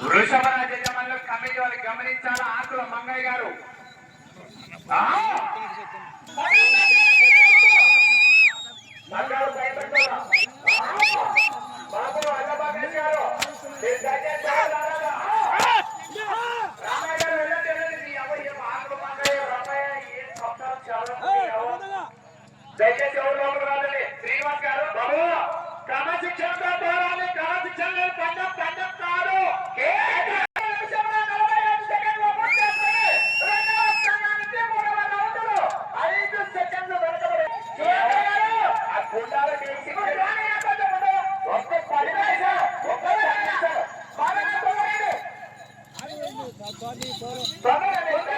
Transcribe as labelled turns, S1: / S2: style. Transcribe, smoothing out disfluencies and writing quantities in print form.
S1: వృషభరాజ యజమానులు కమిటీ వాళ్ళు గమనించాలా. ఆకుల మంగయ్య గారు బాబు అల్లబాగేష్ గారు రామయ్య గారు వెళ్ళండి. ఆకుల మంగయ్య రామయ్య ఏం చెప్తారు చాలా దయచేసి ఎవరు లోపలికి రాదండి. శ్రీనివాస్ గారు బాబు క్రమశిక్షణతో పోరాలి. క్రమశిక్షణ పండం పండం కాదు. ఒక్క